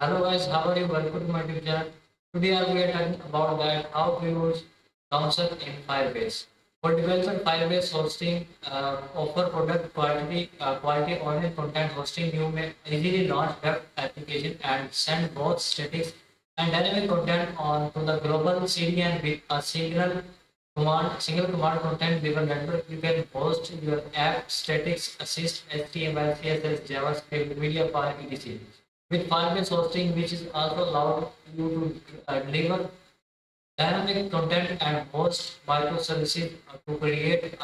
Hello guys, how are you? Welcome to my YouTube channel. Today we are talking about that how to use console in Firebase. For developer, Firebase hosting offer product quality online content hosting. You may easily launch web application and send both static and dynamic content on to the global CDN with a single command content driven network. You can host your app statics, assist, HTML, CSS, JavaScript, media file, etc. With Firebase hosting, which is also allowed you to deliver dynamic content and host microservices to create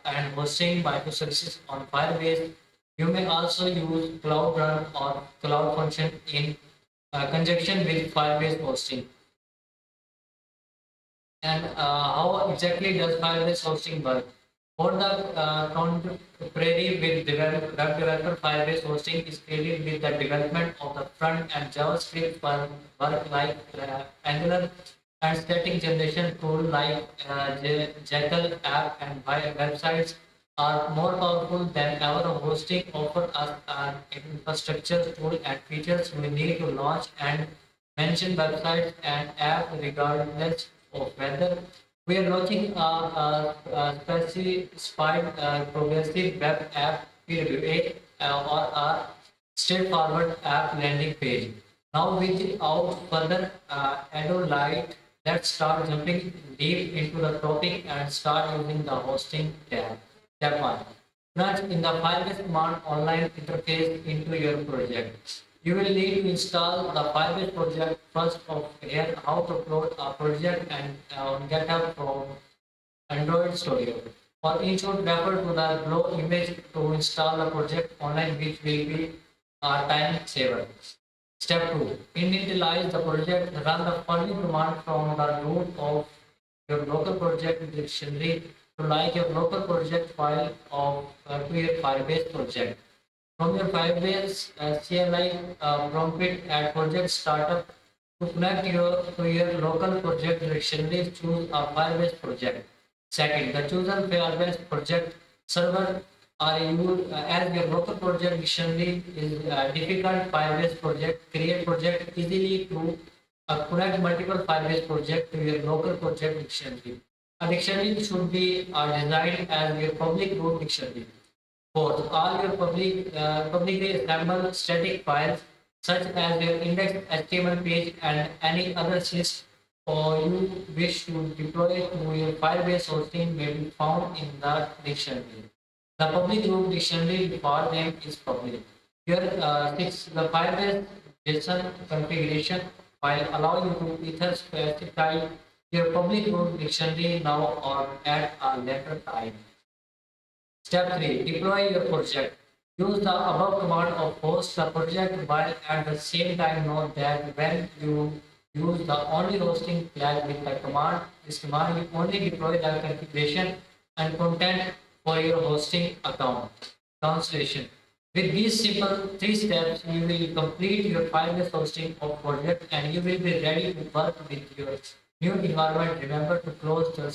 and hosting microservices on Firebase. You may also use Cloud Run or Cloud Function in conjunction with Firebase hosting. And how exactly does Firebase hosting work? For the contrary with web developer, Firebase hosting is created with the development of the front and JavaScript for work like Angular and static generation tool like Jekyll app and websites are more powerful than ever. Hosting offer us an infrastructure tool and features we need to launch and mention websites and app regardless of whether we are launching a specified progressive web app PWA or a straightforward app landing page. Now, without further ado, light, let's start jumping deep into the topic and start using the hosting tab. Step 1. Plunge in the Firebase command online interface into your project. You will need to install the Firebase project first. Of here, how to upload a project and on GitHub from Android Studio. For each would refer to the below image to install the project online, which will be a time saver. Step 2. Initialize the project. Run the following command from the root of your local project dictionary to like your local project file of to your Firebase project. From your Firebase CLI prompt at project startup to connect to your local project dictionary, choose a Firebase project. Second, the chosen Firebase project server are you as your local project dictionary is difficult Firebase project. Create project easily to connect multiple Firebase project to your local project dictionary. A dictionary should be designed as your public root dictionary. Fourth, all your publicly assembled static files, such as your index HTML page and any other sys or you wish to deploy to your Firebase hosting, may be found in the dictionary. The public root dictionary default name is public. Here, the Firebase JSON configuration file allow you to either specify your public root dictionary now or at a later time. Step 3. Deploy your project. Use the above command of host the project while at the same time note that when you use the only hosting flag with the command, this command will only deploy the configuration and content for your hosting account. Translation. With these simple 3 steps, you will complete your Firebase hosting of project and you will be ready to work with your new environment. Remember to close the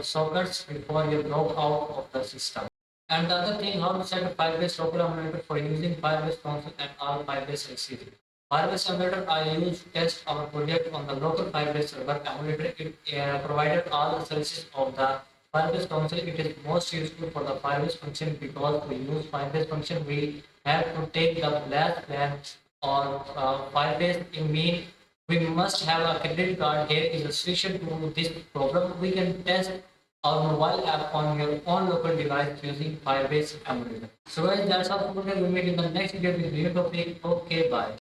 sockets before you log out of the system. And the other thing, how to set a Firebase local emulator for using Firebase console and all Firebase accessories. Firebase emulator I use to test our project on the local Firebase server emulator. It provided all the services of the Firebase console. It is most useful for the Firebase function because to use Firebase function we have to take the last plan or Firebase. In mean we must have a credit card. Here is a solution to this problem. We can test our mobile app on your own local device using Firebase emulator. So guys, that's all for today. We meet in the next video with new topic. Okay, bye.